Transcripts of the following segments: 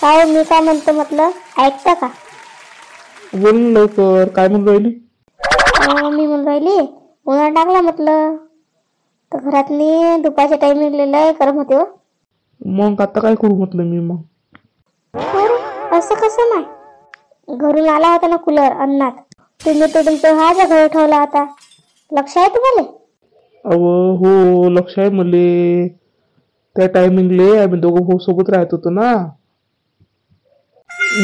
काय मी काय म्हणतो म्हटलं, ऐकता का? बोल ना लवकर, काय म्हणून राहिली? मी म्हणून राहिली, उन्हाळा टाकला म्हटलं तर घरातली दुपारच्या टायमिंग लय गरम होते हो. मग आता काय करू म्हटलं मी मग? असं कसं नाही, घरून आला होता ना कूलर अन्नात, तुम्ही तो तुमचं हाच्या घर ठेवला होता, लक्ष आहे तुम्हाला? अव हो, लक्ष आहे मले. त्या टायमिंगले आम्ही दोघं भाऊ सोबत राहत होतो ना,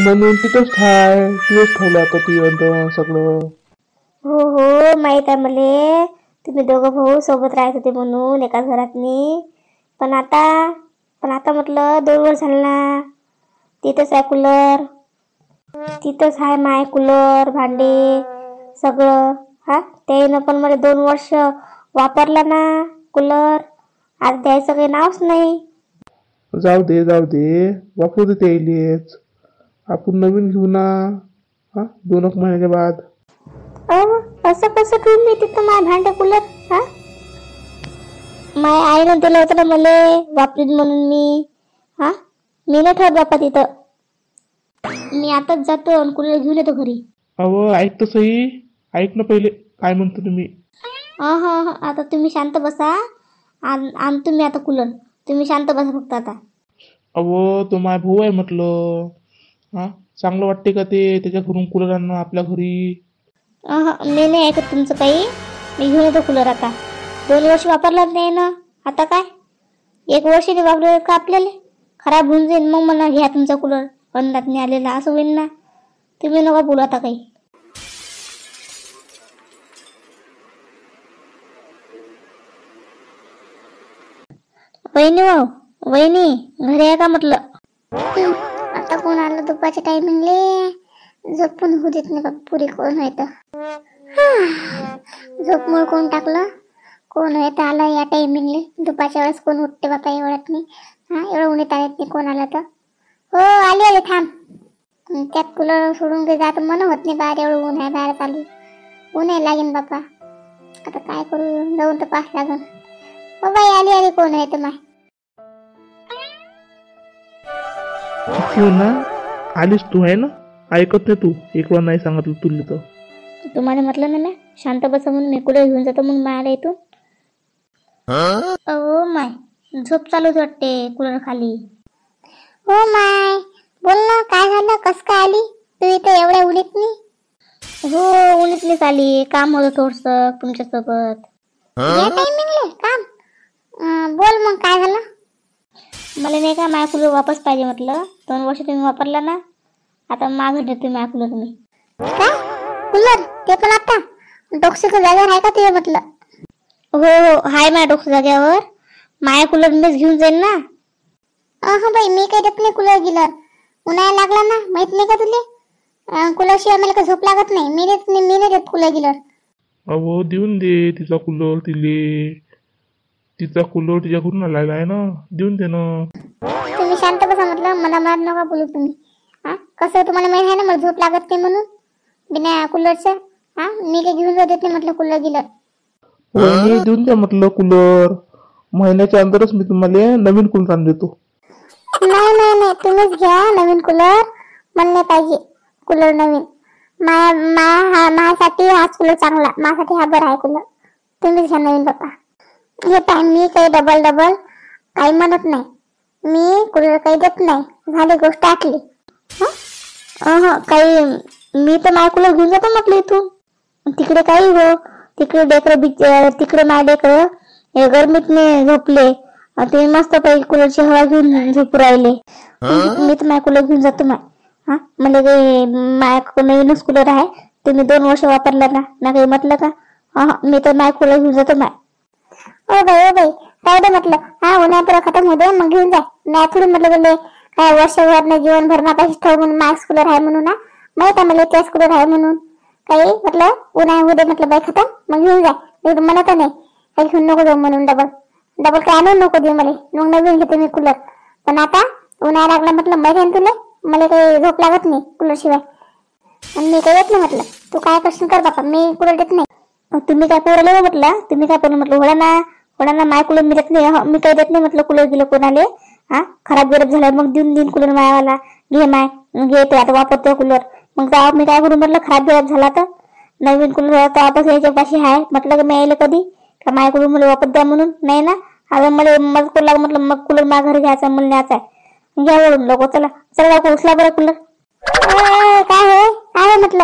म्हणून तिथंच ठेवलं होतं ती सगळं. हो हो, माहित आहे मले, तुम्ही दोघं भाऊ सोबत राहत होते म्हणून एकाच घरातनी. पण आता म्हटलं 2 वर्ष झालं ना, तिथंच आहे कूलर, तिथंच आहे माय कूलर भांडे सगळं. त्यानं पण मला 2 वर्ष वापरला ना कूलर, आज द्यायचं काही नावच नाही. जाऊ दे, वापरू दे त्याइलेच. आपण नवीन घेऊ ना 2 महिन्याच्या बाद. असं कसं तुम्ही तिथं माय भांडे कूलर? माय आईनं दिलं होतं ना मला वापरीत म्हणून मी नाही ठेवत बाप्पा तिथं. मी आताच जातो आणि कूलर घेऊन येतो घरी. अव ऐक तर सही, ऐक ना पहिले काय म्हणतो तुम्ही. आता तुम्ही शांत बसा, आणि तुम्ही आता कूलर, तुम्ही शांत बसा फक्त आता. अव तो माय भाऊ आहे म्हटलं, चांगलं वाटते का ते त्याच्या घरून कूलर आणणं आपल्या घरी? मी नाही ऐकत तुमचं काही, मी घेऊन येतो कूलर आता. 2 वर्ष वापरला नाही ना, आता काय 1 वर्षाने वापरलं का आपल्याला खराब होऊन जाईल, मग मला घ्या तुमचा कूलर अंदात नाही आलेला, असं होईल ना. तुम्ही नका बोलू आता काही. वहिनी घरी आहे का म्हटलं? आता कोण आलं दुपारच्या टायमिंगले, झोपून होऊ देत नाही बाबा, पुरी कोण आहे तर झोप मुळ कोण टाकलं, कोण आहे तर आलं या टायमिंगले. दुपारच्या वेळेस कोण उठते बापा एवढ्यात नाही, एवढं उन्हात आलेत नाही कोण आलं तर. हो आले थांब, त्यात कूलर सोडून जात मन होत नाही, बाहेर एवढं ऊन आहे, बाहेर चालू ऊन आहे लागेन बापा. आता काय करू, जाऊन तर पास लागन. हो बाई आली कोण आहे तर माय. हो ना, आलीस तू आहे ना, ऐकत नाही तू, एक वेळा नाही सांगितलं तुला तर. तुम्हाला म्हटलं ना मी शांत बसा म्हणून, मी कूलर घेऊन जातो मग मायला इथून. ओ माय, झोप चालूच वाटते कूलर खाली. हो माय बोल ना, काय झालं, कस काय आली तू इथे एवढ्या उन्हीत नी? हो उन्हीतनीच आली, काम होतं थोडस तुमच्यासोबत. या टायमिंगले काम? बोल मग काय झालं? मला नाही का माझा कूलर वापस पाहिजे म्हटलं, 2 वर्ष तुम्ही वापरला ना, आता मागं देते माझा कूलर मी. काय कूलर? ते पण आता डोक्याच्या जागेवर आहे का ते म्हटलं? हो हाय माझ्या डोक्याच्या जागेवर, माझा कूलर मीच घेऊन जाईल ना. बाई मी काही देत नाही कूलर गिलर, उन्हाळा लागला ना, माहित नाही का तुले? कूलर शिवाय मला का झोप लागत नाही, मी नाही देत कूलर गिलर. अहो देऊन दे तिचा कूलर तिले, तिचा कूलर तिच्या घरून आलेला आहे ना, देऊन दे ना. तुम्ही शांत बसा म्हटलं, मला मार नका बोलू तुम्ही. कसं तुम्हाला माहित आहे ना मला झोप लागत नाही म्हणून बिना कूलरचं. मी काही घेऊन जात नाही म्हटलं कूलर गिलर. वहिनी देऊन द्या म्हटलं कूलर, महिन्याच्या अंतरच मी तुम्हाला नवीन कूलर आणून देतो. नाही तुम्हीच घ्या नवीन कूलर, मला नाही पाहिजे कूलर नवीन. माझ्यासाठी हाच कूलर चांगला, माझ्यासाठी हा बरा आहे कूलर, तुम्हीच घ्या नवीन बाप्पा. हे टाइम मी काही डबल काही म्हणत नाही, मी कूलर काही देत नाही, झाली गोष्ट आटली. काही मी तर माझा कूलर घेऊन जातो म्हटलं इथून, तिकडे काही हो, तिकडे डेकर तिकडे माझे डेकर गरमीतने झोपले, तुम्ही मस्त पैकी कूलरची हवा घेऊन झोपू राहिले. मी तर माझा कूलर घेऊन जातो म्हणजे काही माझ्या नवीनच कूलर आहे, तुम्ही 2 वर्ष वापरला ना काही म्हटलं का? मी तर माझा कूलर घेऊन जातो माय. ओ बाई काय दे म्हटलं, उन्हाळ्यात खतम होऊ दे मग घेऊन जा. नाही थोडी म्हटलं गेले काय वर्षभर नाही जीवनभर माझ्याशी ठेव म्हणून, मॅक्स कूलर आहे म्हणून ना, माहित आहे मला त्याच कूलर आहे म्हणून. काही म्हटलं उन्हाळ्या होऊ दे म्हटलं बाई खतम मग घेऊन जा. म्हणत नाही काही घेऊन नको जाऊ म्हणून, डबल काय आणून नको देऊ मला, मग नवीन घेते मी कूलर. पण आता उन्हाळा लागला म्हटलं माहिती आहे तुला, मला काही झोप लागत नाही कूलर शिवाय, आणि मी काही येत नाही म्हटलं. तू काय करशील कर बापा, मी कूलर देत नाही. तुम्ही काय पोरले म्हटलं, तुम्ही काय पोरले म्हटलं, होणार माय कूलर मी देत नाही, मी काही देत नाही म्हटलं कूलर गिलं कोणाले. खराब गरज झाला मग देऊन कूलर मायावाला, घे माय घे ते आता वापरतो कूलर. मग तेव्हा मी काय करू म्हटलं, खराब बिराब झाला तर नवीन कूलर वापस यायच्या पाशी आहे म्हटलं की मी यायला कधी का माझ्याकडून मला वापस द्या म्हणून नाही ना. आता मला मग कूलर म्हटलं मग कूलर माझ्या घरी घ्यायचा मला न्यायचा आहे. घ्या वळून लोक चला चला का उचला बरं कूलर. काय म्हटलं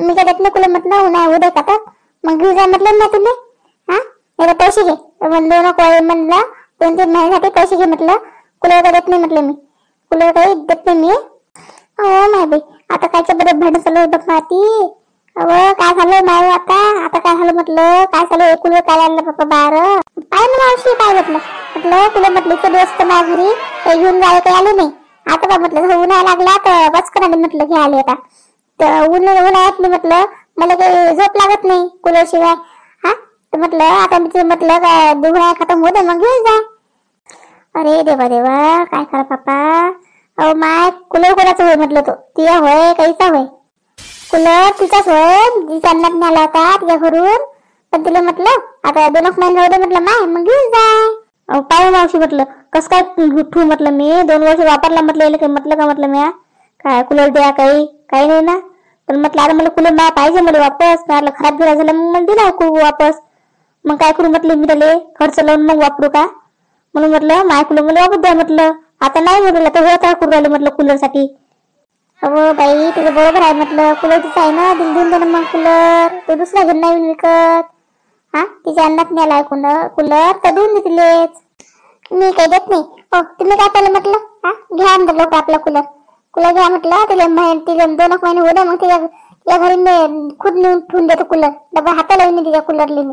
मी काय देत नाही कूलर म्हटलं उन्हाळ्या उद्या का मग घेऊ जा म्हटलं ना तुला. हा पैसे घे म्हणलं म्हणलं 2-3 महिन्यासाठी पैसे घे म्हटलं. कूलर काय देत नाही म्हटलं मी कूलर काही देत नाही मी. हो माय बाई आता कायच्या बरं भांडण चालू होतं माती. अहो काय झालं माय आता काय झालं म्हटलं काय झालं कूलर काय आणलं पप्पा बाहेर काय ना मावशी काय म्हटलं तुला म्हटलं इतके दिवस तर माझ्या घरी काही घेऊन जायला काही आले नाही. आता काय म्हटलं उन्हाळा लागला तर बचकन आले म्हटलं घे आले आता तर उन्हाळ्यात म्हटलं मला काही झोप लागत नाही कूलर शिवाय. हा तर म्हटलं आता मी म्हटलं काय उन्हाळा खतम होऊ दे मग घेऊन जा. अरे देवा देवा काय करा पप्पा. अहो माय कूलर कोणाचं होय म्हटलं तो तिया होय काहीचा होय कूलर तिचाच होय तिच्या अन्नात न्याला होता तिच्या घरून. पण तिला म्हटलं आता 2 महिने राहू दे म्हटलं माय मग घेऊन जा. अहो काय मावशी म्हटलं कसं काय ठेवू म्हटलं मी 2 वर्ष वापरला म्हटलं काही म्हटलं का म्हटलं मी काय कूलर द्या काही नाही ना. पण म्हटलं आता मला कूलर मला पाहिजे मला वापस म्हटलं खराब बिरा झाला मग मला दिला वापस. मग काय करू म्हटलं मी त्याला खर्च लावून मग वापरू का म्हणून म्हटलं माय कूलर मला वापस द्या म्हटलं. आता नाही म्हटलं तर होता करू राहिलं म्हटलं कूलर साठी. अहो बाई तुझं बरोबर आहे म्हटलं कूलर तिचा आहे ना दिल देऊन दे मग कूलर तो दुसरा घेऊन नाही विकत. हा तिच्या अन्नात न्याला कूलर तर देऊन दे तिलेच मी काही देत नाही. हो तुम्ही काय केलं म्हटलं घ्या अंदर लोक आपला कूलर घ्या म्हटलं तिला 2 महिने होऊ दे मग तिच्या घरी मी खुद नेऊन ठेवून देतो कूलर डबा हाताला येईन तिच्या कूलरला मी.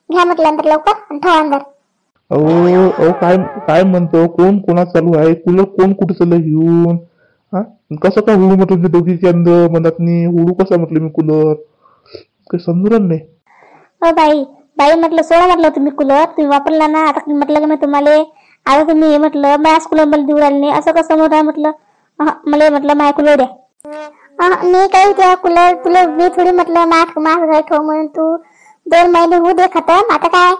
घ्या म्हटलं अंदर लवकर आणि ठेवा अंदर. अहो काय म्हणतो कोण कोणा चालू आहे कूलर कोण कुठे चाललं घेऊन. हा कसं काय हुडू म्हटलं दोघीच्या अंदर मनात नाही हुडू कसा म्हटलं मी कूलर काही समजून नाही. हो बाई म्हटलं सोडा म्हटलं तुम्ही कूलर तुम्ही वापरला ना आता म्हटलं की मी तुम्हाला आता तुम्ही म्हटलं माझ्याच कूलर मला देऊ राहिले नाही असं कसं मोठं म्हटलं. मला म्हटलं माझ्या कूलर द्या. मी काही त्या कूलर तुला मी थोडी म्हटलं माझ घर ठेव म्हणून तू 2 महिने होऊ दे खतम. आता काय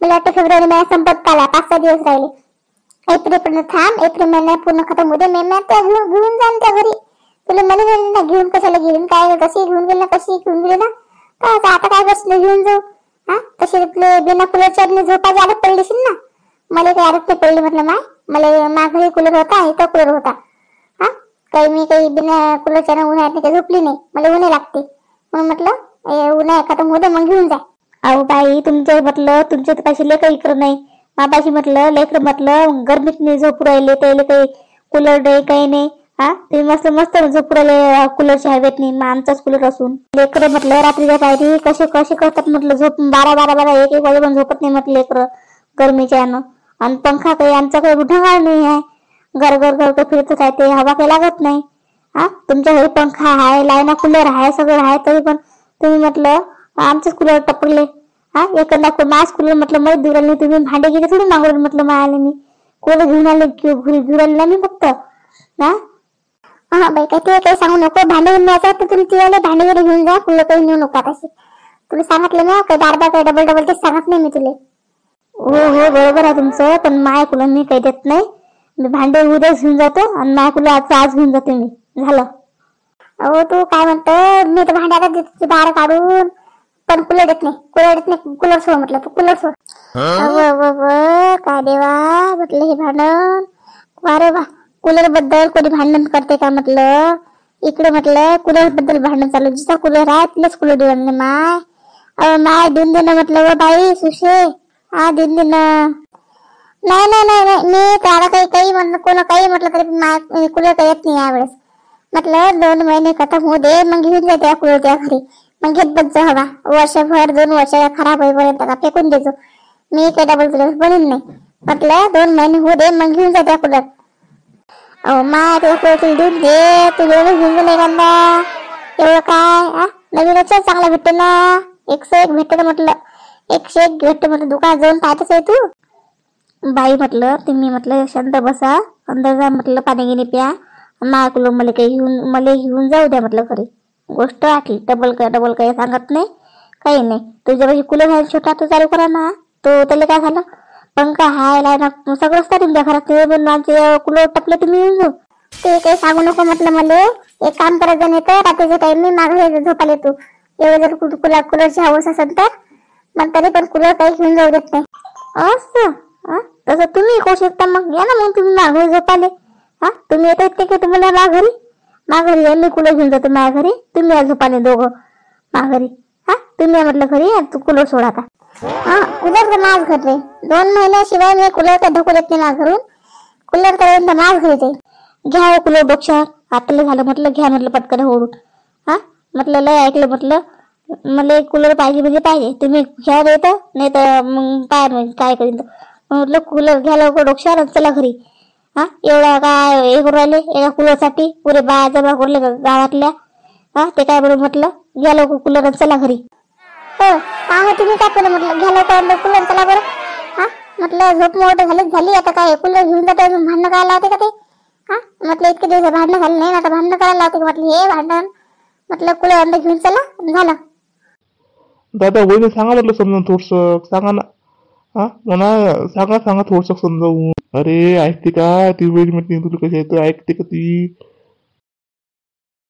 मला वाटतं फेब्रुवारी महिन्यात संपत आला 5-6 दिवस राहिले. एप्रिल पर्यंत थांब एप्रिल महिन्यात पूर्ण खतम होऊ दे मे महिन्यात घेऊन जाण त्या घरी. तुला मला ना घेऊन कशाला घेऊन काय कशी घेऊन गेली ना कशी घेऊन गेली ना तर आता काय बसलं घेऊन जाऊ. तसे आपले बिना कूलरच्या झोपा आडत पडलीशील ना. मला काही आडत नाही पडली म्हटलं मला माझ्या कूलर होता इथं कूलर होता. काही मी काही बिना कूलरच्या उन्हाळ्यात काही झोपली नाही मला उन्हे लागते म्हणून म्हटलं उन्हाळ्या खतम होऊ दे मग घेऊन जा. अहो बाई तुमच्या म्हटलं तुमच्या पाशी लेकर इकडं नाही मापाशी म्हटलं लेकर म्हटलं गरमीत नाही झोपू राहिले त्याला काही कूलर नाही काही नाही. तुम्ही मस्त झोपू राहिले कूलरच्या हवेत नाही मग आमचाच कूलर असून लेकर म्हटलं रात्रीच्या पायरी कसे करतात म्हटलं झोप 12 1 वाजे पण झोपत नाही म्हटलं लेकर गरमीच्या यानं. आणि पंखा काही आमचा काही ढगाळ नाही आहे घर फिरतच आहे ते हवा काही लागत नाही. तुमच्या घरी पंखा आहे लाईना कूलर आहे सगळं आहे तरी पण तुम्ही म्हटलं आमचेच कूलर टपकले. एकंदा माझ कूलर म्हटलं मध्ये दूर आले तुम्ही भांडे गेले थोडी मागवले म्हटलं आले मी कूलर घेऊन आले घेऊन आले मी फक्त. बाई काय ते काही सांगू नको भांडे घेऊन न्यायचं तर तुम्ही तिला भांडे गेले घेऊन जा कूलर काही नेऊ नको. आता तुला सांगितलं ना काही बार काही डबल तेच सांगत नाही मी तुला. हो बरोबर आहे तुमचं पण माय कूलर मी काही देत नाही. मी भांडे उद्याच घेऊन जातो आणि माय कूलर आज घेऊन जाते मी झालं. अहो तू काय म्हणतो मी तर भांड्याला देते बाहेर काढून पण कूलर देत नाही कूलर सोड म्हटलं तू कूलर सोड. काय देवा म्हटलं हे भांडण अरे वा कूलर बद्दल कोणी भांडण करते का म्हटलं इकडे म्हटलं कूलर बद्दल भांडण चालू जिचा कूलर आहे तिलाच कूलर देऊन माय देऊन देणं म्हटलं बाई सुशे देऊन देणं. नाही मी त्याला काही म्हटलं कोणा काही म्हटलं तरी कूलर काही येत नाही यावेळेस म्हटलं 2 महिने खतम होऊ दे मग घेऊन जाते त्या कूलर त्या घरी मग घेत बघ हवा वर्षभर 2 वर्ष खराब होईपर्यंत का फेकून देतो मी काही डबल कूलर बनून नाही म्हटलं 2 महिने होऊ दे मग घेऊन जा त्या कूलर. अहो माय तुला कूलर देऊन दे तू एवढं घेऊन गेले कांदा एवढं काय नवीनच चांगला भेटतो ना 101 भेटतो ना म्हटलं 101 भेटतो म्हटलं दुकानात जाऊन पाहतच आहे तू. बाई म्हटलं तुम्ही म्हटलं शांत बसा अंदर जा म्हटलं पाणी गिनी प्या माय कूलर मला घेऊन जाऊ द्या म्हटलं घरी. गोष्ट आटली डबल काही सांगत नाही काही नाही. तुझ्यापाशी कूलर आहे छोटा तो चालू करा ना तो त्याला काय झालं पंखा हाय लाईना सगळंच काढून द्या घरात पण आमचे कूलर टपले तुम्ही येऊन जाऊ. ते काही सांगू नको म्हटलं मला. एक काम करायचं नाही तर रात्रीच्या टाइम मी मागे झोपायला येतो. एवढं जर कूलरची हवस असेल तर मग तरी पण कूलर काही घेऊन जाऊ देत नाही. असं तसं तुम्ही करू शकता. मग या ना मग तुम्ही माघारी झोपाले. तुम्ही येत येते की तुम्हाला माघारी या. मी कूलर घेऊन जातो माझ्या घरी. तुम्ही या झोपाले दोघं माघारी. तुम्ही या म्हटलं घरी. तू कूलर सोडा आता. कूलर तर माझ घर रे. 2 महिन्याशिवाय मी कूलर काय ढकलत येत नाही माझ्या घरून. कूलर करायला तर माझ घरी जाईल. घ्या कूलर डोक्यावर. आपलं झालं म्हटलं घ्या म्हटलं पटकन ओढून. म्हटलं लय ऐकलं म्हटलं. मला एक कूलर पाहिजे म्हणजे पाहिजे. तुम्ही घ्या येतं नाही तर मग काय करीन. म्हटलं कूलर घ्या लवकर डोक्यावर चला घरी. एवढा काय हे करू राहिले एका कूलरसाठी. पुरे बाया जमा करले गावातल्या. ते काय बरं म्हटलं घ्या लवकर कूलर चला घरी. हो तुम्ही काय केलं म्हटलं घ्या लवकर कूलर चला बरं. म्हटलं झोप मोठं झाली आता काय कूलर घेऊन जातो अजून भांडणं करायला लावते का ते. म्हटलं इतके दिवस भांडणं झालं नाही आता भांडणं करायला लावते का म्हटलं हे भांडण. म्हटलं कूलर अंडे घेऊन चला झालं. दादा वहिनी सांगा म्हटलं समजून थोडस सांगा ना. म्हणा सांगा थोडस समजावून. अरे ऐकते का ती वहिनी म्हटली तुला कशी येतं ऐकते का ती.